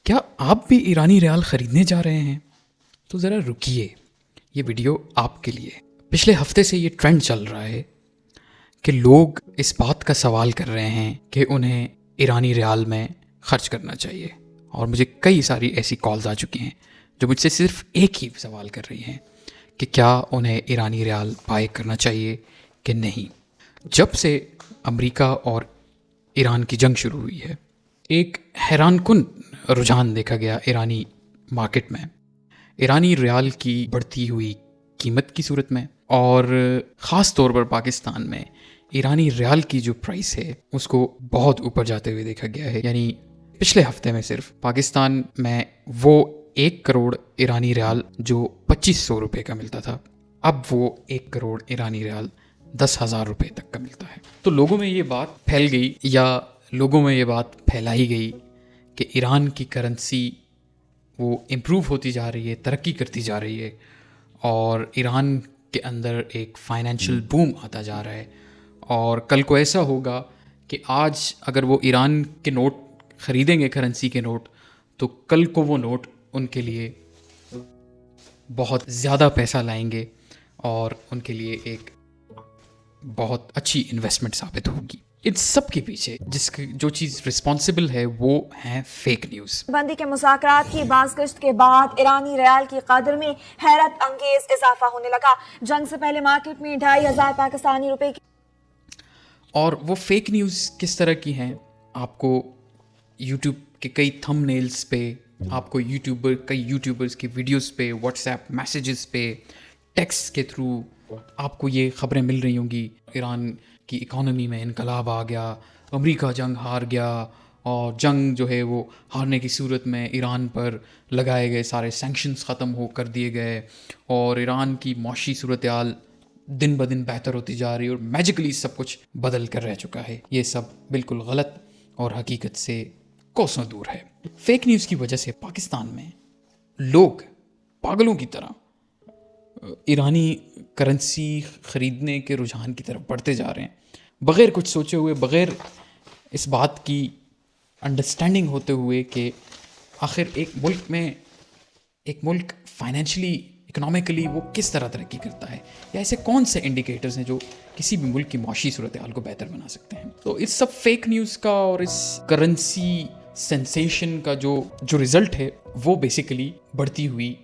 کیا آپ بھی ایرانی ریال خریدنے جا رہے ہیں؟ تو ذرا رکیے، یہ ویڈیو آپ کے لیے۔ پچھلے ہفتے سے یہ ٹرینڈ چل رہا ہے کہ لوگ اس بات کا سوال کر رہے ہیں کہ انہیں ایرانی ریال میں خرچ کرنا چاہیے، اور مجھے کئی ساری ایسی کالز آ چکی ہیں جو مجھ سے صرف ایک ہی سوال کر رہی ہیں کہ کیا انہیں ایرانی ریال بائی کرنا چاہیے کہ نہیں۔ جب سے امریکہ اور ایران کی جنگ شروع ہوئی ہے، ایک حیران کن رجحان دیکھا گیا ایرانی مارکیٹ میں، ایرانی ریال کی بڑھتی ہوئی قیمت کی صورت میں، اور خاص طور پر پاکستان میں ایرانی ریال کی جو پرائس ہے اس کو بہت اوپر جاتے ہوئے دیکھا گیا ہے۔ یعنی پچھلے ہفتے میں صرف پاکستان میں وہ 1 کروڑ ایرانی ریال جو 2500 روپے کا ملتا تھا، اب وہ 1 کروڑ ایرانی ریال 10,000 روپے تک کا ملتا ہے۔ تو لوگوں میں یہ بات پھیل گئی، یا لوگوں میں یہ بات پھیلائی گئی کہ ایران کی کرنسی وہ امپروو ہوتی جا رہی ہے، ترقی کرتی جا رہی ہے، اور ایران کے اندر ایک فائنینشیل بوم آتا جا رہا ہے، اور کل کو ایسا ہوگا کہ آج اگر وہ ایران کے نوٹ خریدیں گے، کرنسی کے نوٹ، تو کل کو وہ نوٹ ان کے لیے بہت زیادہ پیسہ لائیں گے اور ان کے لیے ایک بہت اچھی انویسٹمنٹ ثابت ہوگی۔ ان سب کے پیچھے جو چیز رسپانسبل ہے وہ ہیں فیک نیوز۔ بندی کے مذاکرات کی بازگشت کے بعد ایرانی ریال کی قدر میں حیرت انگیز اضافہ ہونے لگا۔ جنگ سے پہلے مارکیٹ میں 2,500 پاکستانی روپے کی اور وہ فیک نیوز کس طرح کی ہیں؟ آپ کو یوٹیوب کے کئی تھم نیلز پہ، آپ کو کئی یوٹیوبرز کی ویڈیوز پہ، واٹس ایپ میسیجز پہ، ٹیکسٹ کے تھرو آپ کو یہ خبریں مل رہی ہوں گی، ایران کی اکانومی میں انقلاب آ گیا، امریکہ جنگ ہار گیا، اور جنگ جو ہے وہ ہارنے کی صورت میں ایران پر لگائے گئے سارے سینکشنز ختم کر دیے گئے، اور ایران کی معاشی صورتحال دن بدن بہتر ہوتی جا رہی ہے، اور میجیکلی سب کچھ بدل کر رہ چکا ہے۔ یہ سب بالکل غلط اور حقیقت سے کوسوں دور ہے۔ فیک نیوز کی وجہ سے پاکستان میں لوگ پاگلوں کی طرح ایرانی کرنسی خریدنے کے رجحان کی طرف بڑھتے جا رہے ہیں، بغیر کچھ سوچے ہوئے، بغیر اس بات کی انڈرسٹینڈنگ ہوتے ہوئے کہ آخر ایک ملک فائنینشلی، اکنامکلی وہ کس طرح ترقی کرتا ہے، یا ایسے کون سے انڈیکیٹرز ہیں جو کسی بھی ملک کی معاشی صورتحال کو بہتر بنا سکتے ہیں۔ تو اس سب فیک نیوز کا اور اس کرنسی سینسیشن کا جو رزلٹ ہے وہ بیسیکلی بڑھتی ہوئی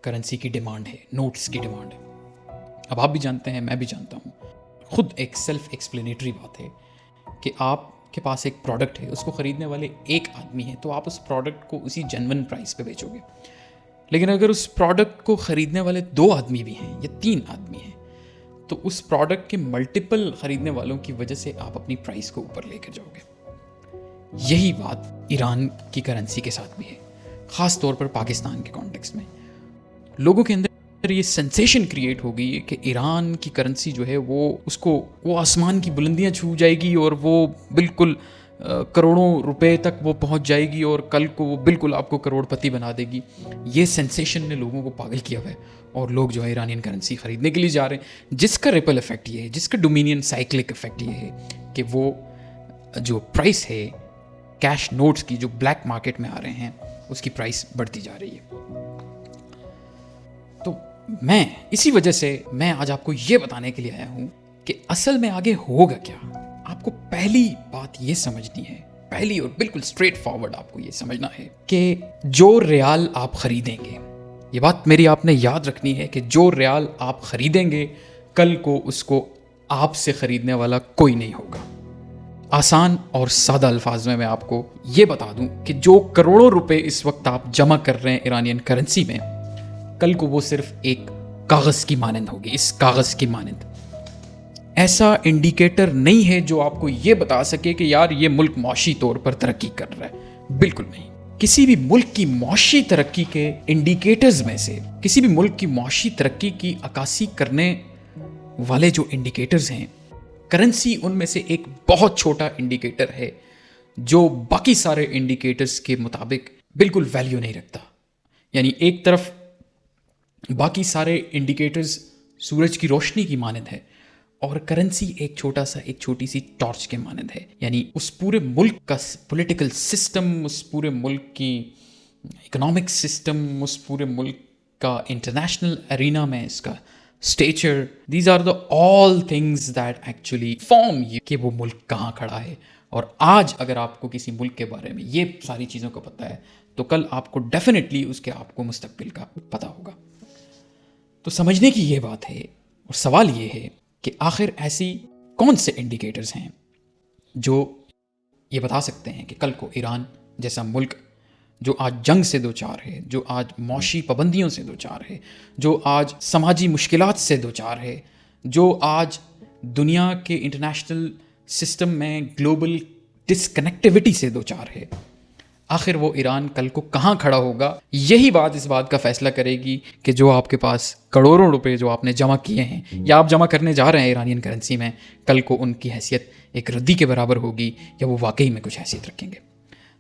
کرنسی کی ڈیمانڈ ہے، نوٹس کی ڈیمانڈ ہے۔ اب آپ بھی جانتے ہیں، میں بھی جانتا ہوں، خود ایک سیلف ایکسپلینیٹری بات ہے کہ آپ کے پاس ایک پروڈکٹ ہے، اس کو خریدنے والے ایک آدمی ہے تو آپ اس پروڈکٹ کو اسی جینون پرائس پہ بیچو گے، لیکن اگر اس پروڈکٹ کو خریدنے والے 2 آدمی بھی ہیں یا 3 آدمی ہیں تو اس پروڈکٹ کے ملٹیپل خریدنے والوں کی وجہ سے آپ اپنی پرائس کو اوپر لے کے جاؤ گے۔ یہی بات ایران کی کرنسی کے ساتھ بھی ہے، خاص طور پر پاکستان کے کانٹیکسٹ میں۔ لوگوں کے اندر یہ سینسیشن کریٹ ہو گئی ہے کہ ایران کی کرنسی جو ہے وہ آسمان کی بلندیاں چھو جائے گی، اور وہ بالکل کروڑوں روپے تک وہ پہنچ جائے گی، اور کل کو وہ بالکل آپ کو کروڑ پتی بنا دے گی۔ یہ سینسیشن نے لوگوں کو پاگل کیا ہوا ہے، اور لوگ جو ہے ایرانین کرنسی خریدنے کے لیے جا رہے ہیں، جس کا ریپل ایفیکٹ یہ ہے، جس کا ڈومینین سائیکلک ایفیکٹ یہ ہے کہ وہ جو پرائس ہے کیش نوٹس کی جو بلیک مارکیٹ میں آ رہے ہیں اس کی پرائس بڑھتی جا رہی ہے۔ تو اسی وجہ سے میں آج آپ کو یہ بتانے کے لیے آیا ہوں کہ اصل میں آگے ہوگا کیا۔ آپ کو پہلی بات یہ سمجھنی ہے، پہلی اور بالکل اسٹریٹ فارورڈ آپ کو یہ سمجھنا ہے کہ جو ریال آپ خریدیں گے، یہ بات میری آپ نے یاد رکھنی ہے کہ جو ریال آپ خریدیں گے کل کو اس کو آپ سے خریدنے والا کوئی نہیں ہوگا۔ آسان اور سادہ الفاظ میں آپ کو یہ بتا دوں کہ جو کروڑوں روپے اس وقت آپ جمع کر رہے ہیں ایرانین کرنسی میں، کل کو وہ صرف ایک کاغذ کی مانند ہوگی، اس کاغذ کی مانند۔ ایسا انڈیکیٹر نہیں ہے جو آپ کو یہ بتا سکے کہ یار یہ ملک معاشی طور پر ترقی کر رہا ہے، بالکل نہیں۔ کسی بھی ملک کی معاشی ترقی کے انڈیکیٹرز میں سے، کسی بھی ملک کی معاشی ترقی کی عکاسی کرنے والے جو انڈیکیٹرز ہیں، کرنسی ان میں سے ایک بہت چھوٹا انڈیکیٹر ہے جو باقی سارے انڈیکیٹرز کے مطابق بالکل ویلیو نہیں رکھتا۔ یعنی ایک طرف باقی انڈیکیٹرز انڈیکیٹرز سورج کی روشنی کی مانند ہے، اور کرنسی ایک چھوٹی سی ٹارچ کے مانند ہے۔ یعنی اس پورے ملک کا پولیٹیکل سسٹم، اس پورے ملک کی اکنامک سسٹم اس پورے ملک کا انٹرنیشنل ارینا میں اس کا stature, these are the all things that actually form you کہ وہ ملک کہاں کھڑا ہے. اور آج اگر آپ کو کسی ملک کے بارے میں یہ ساری چیزوں کا پتہ ہے تو کل آپ کو ڈیفینیٹلی اس کے آپ کو مستقبل کا پتہ ہوگا. تو سمجھنے کی یہ بات ہے, اور سوال یہ ہے کہ آخر ایسی کون سے انڈیکیٹرز ہیں جو یہ بتا سکتے ہیں کہ کل کو ایران جیسا ملک جو آج جنگ سے دوچار ہے, جو آج معاشی پابندیوں سے دوچار ہے, جو آج سماجی مشکلات سے دوچار ہے, جو آج دنیا کے انٹرنیشنل سسٹم میں گلوبل ڈسکنیکٹیوٹی سے دوچار ہے, آخر وہ ایران کل کو کہاں کھڑا ہوگا. یہی بات اس بات کا فیصلہ کرے گی کہ جو آپ کے پاس کروڑوں روپے جو آپ نے جمع کیے ہیں یا آپ جمع کرنے جا رہے ہیں ایرانین کرنسی میں, کل کو ان کی حیثیت ایک ردی کے برابر ہوگی یا وہ واقعی میں کچھ حیثیت رکھیں گے.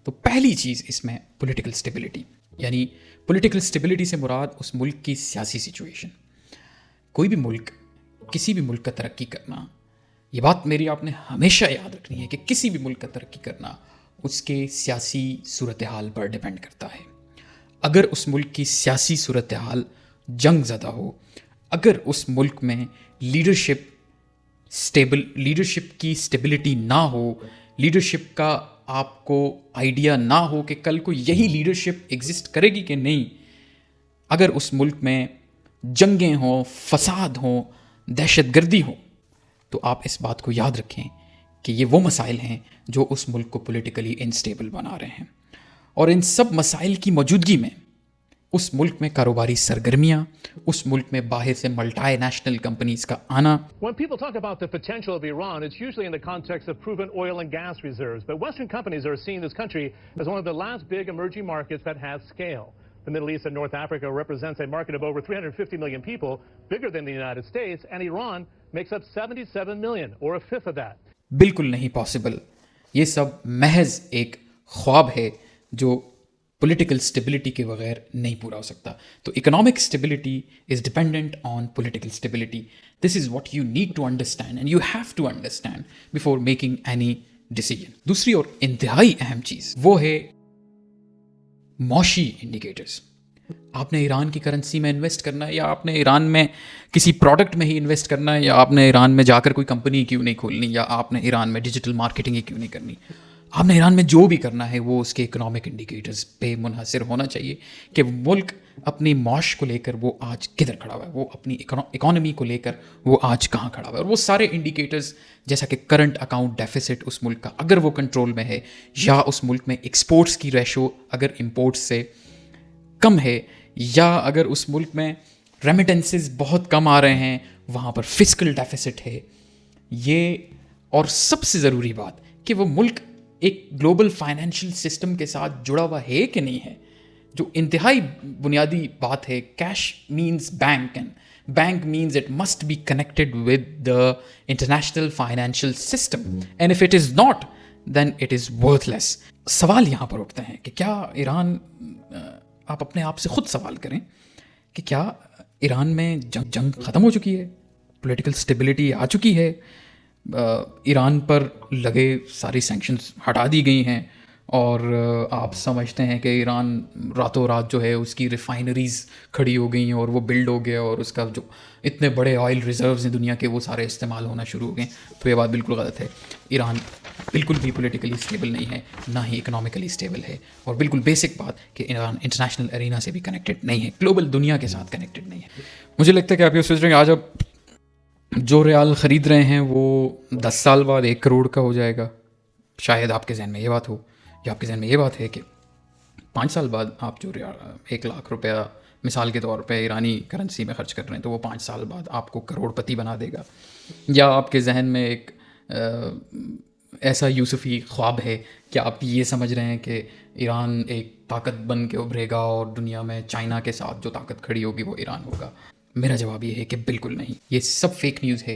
تو پہلی چیز اس میں پولیٹیکل سٹیبلٹی, یعنی پولیٹیکل سٹیبلٹی سے مراد اس ملک کی سیاسی سچویشن. کوئی بھی ملک, کسی بھی ملک کا ترقی کرنا, یہ بات میری آپ نے ہمیشہ یاد رکھنی ہے کہ کسی بھی ملک کا ترقی کرنا اس کے سیاسی صورتحال پر ڈیپینڈ کرتا ہے. اگر اس ملک کی سیاسی صورتحال جنگ زدہ ہو, اگر اس ملک میں لیڈرشپ کی سٹیبلٹی نہ ہو, لیڈرشپ کا آپ کو آئیڈیا نہ ہو کہ کل کو یہی لیڈرشپ ایگزسٹ کرے گی کہ نہیں, اگر اس ملک میں جنگیں ہوں, فساد ہوں, دہشت گردی ہو, تو آپ اس بات کو یاد رکھیں کہ یہ وہ مسائل ہیں جو اس ملک کو پولیٹیکلی انسٹیبل بنا رہے ہیں. اور ان سب مسائل کی موجودگی میں اس ملک میں کاروباری سرگرمیاں, اس ملک میں باہر سے ملٹی نیشنل کمپنیز کا آنا. When people talk about the potential of Iran, it's usually in the context of proven oil and gas reserves. But Western companies are seeing this country as one of the last big emerging markets that has scale. The Middle East and North Africa represents a market of over 350 million people, bigger than the United States, and Iran makes up 77 million, or a fifth of that. بالکل نہیں possible. یہ سب محض ایک خواب ہے جو political stability کے بغیر نہیں پورا ہو سکتا. تو economic stability is dependent on political stability. This is what you need to understand and you have to understand before making any decision. دوسری اور انتہائی اہم چیز وہ ہے معاشی انڈیکیٹرز. آپ نے ایران کی کرنسی میں انویسٹ کرنا ہے, یا آپ نے ایران میں کسی پروڈکٹ میں ہی انویسٹ کرنا ہے, یا آپ نے ایران میں جا کر کوئی کمپنی کیوں نہیں کھولنی, یا آپ نے ایران میں ڈیجیٹل مارکیٹنگ ہی کیوں نہیں کرنی. آپ نے ایران میں جو بھی کرنا ہے وہ اس کے اکنامک انڈیکیٹرز پہ منحصر ہونا چاہیے کہ ملک اپنی معاش کو لے کر وہ آج کدھر کھڑا ہوا ہے, وہ اپنی اکانومی کو لے کر وہ آج کہاں کھڑا ہوا ہے. اور وہ سارے انڈیکیٹرز جیسا کہ کرنٹ اکاؤنٹ ڈیفیسٹ اس ملک کا اگر وہ کنٹرول میں ہے, یا اس ملک میں ایکسپورٹس کی ریشو اگر امپورٹس سے کم ہے, یا اگر اس ملک میں ریمیٹنسز بہت کم آ رہے ہیں, وہاں پر فسکل ڈیفیسٹ ہے. یہ اور سب سے ضروری بات کہ وہ ملک ایک گلوبل فائنینشیل سسٹم کے ساتھ جڑا ہوا ہے کہ نہیں ہے, جو انتہائی بنیادی بات ہے. Cash means bank and bank means it must be connected with the international financial system, and if it is not then it is worthless. سوال یہاں پر اٹھتے ہیں کہ کیا ایران, آپ اپنے آپ سے خود سوال کریں کہ کیا ایران میں جنگ ختم ہو چکی ہے, پولیٹیکل سٹیبلٹی آ چکی ہے, ایران پر لگے ساری سینکشنز ہٹا دی گئی ہیں, اور آپ سمجھتے ہیں کہ ایران راتوں رات جو ہے اس کی ریفائنریز کھڑی ہو گئی ہیں اور وہ بلڈ ہو گیا, اور اس کا جو اتنے بڑے آئل ریزروز ہیں دنیا کے وہ سارے استعمال ہونا شروع ہو گئے. تو یہ بات بالکل غلط ہے. ایران بالکل بھی پولیٹیکلی اسٹیبل نہیں ہے, نہ ہی اکنامیکلی اسٹیبل ہے, اور بالکل بیسک بات کہ ایران انٹرنیشنل ارینا سے بھی کنیکٹڈ نہیں ہے, گلوبل دنیا کے ساتھ کنیکٹڈ نہیں ہے. مجھے لگتا ہے کہ آپ یہ سوچ رہے ہیں آج آپ جو ریال خرید رہے ہیں وہ 10 سال بعد 1 کروڑ کا ہو جائے گا. شاید آپ کے ذہن میں یہ بات ہو, یا آپ کے ذہن میں یہ بات ہے کہ 5 سال بعد آپ جو 1 لاکھ روپیہ مثال کے طور پہ ایرانی کرنسی میں خرچ کر رہے ہیں تو وہ 5 سال بعد آپ کو کروڑ پتی بنا دے گا. یا آپ کے ذہن میں ایک ایسا یوسفی خواب ہے کہ آپ یہ سمجھ رہے ہیں کہ ایران ایک طاقت بن کے ابھرے گا اور دنیا میں چائنا کے ساتھ جو طاقت کھڑی ہوگی وہ ایران ہوگا. میرا جواب یہ ہے کہ بالکل نہیں. یہ سب فیک نیوز ہے.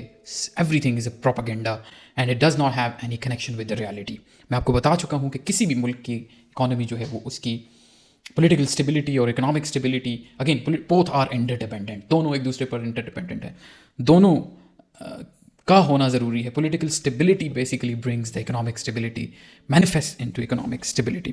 Every thing is a propaganda and it does not have any connection with the reality. میں آپ کو بتا چکا ہوں کہ کسی بھی ملک کی اکانومی جو ہے وہ اس کی پولیٹیکل اسٹیبلٹی اور economic stability, again both are interdependent, دونوں ایک دوسرے پر انٹر ڈیپینڈنٹ ہیں, دونوں کا ہونا ضروری ہے. Political stability basically brings the economic stability, manifest into economic stability.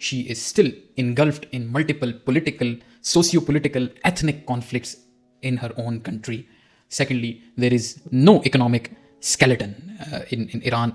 She is still engulfed in multiple political, socio-political, ethnic conflicts in her own country. Secondly, there is no economic skeleton in Iran.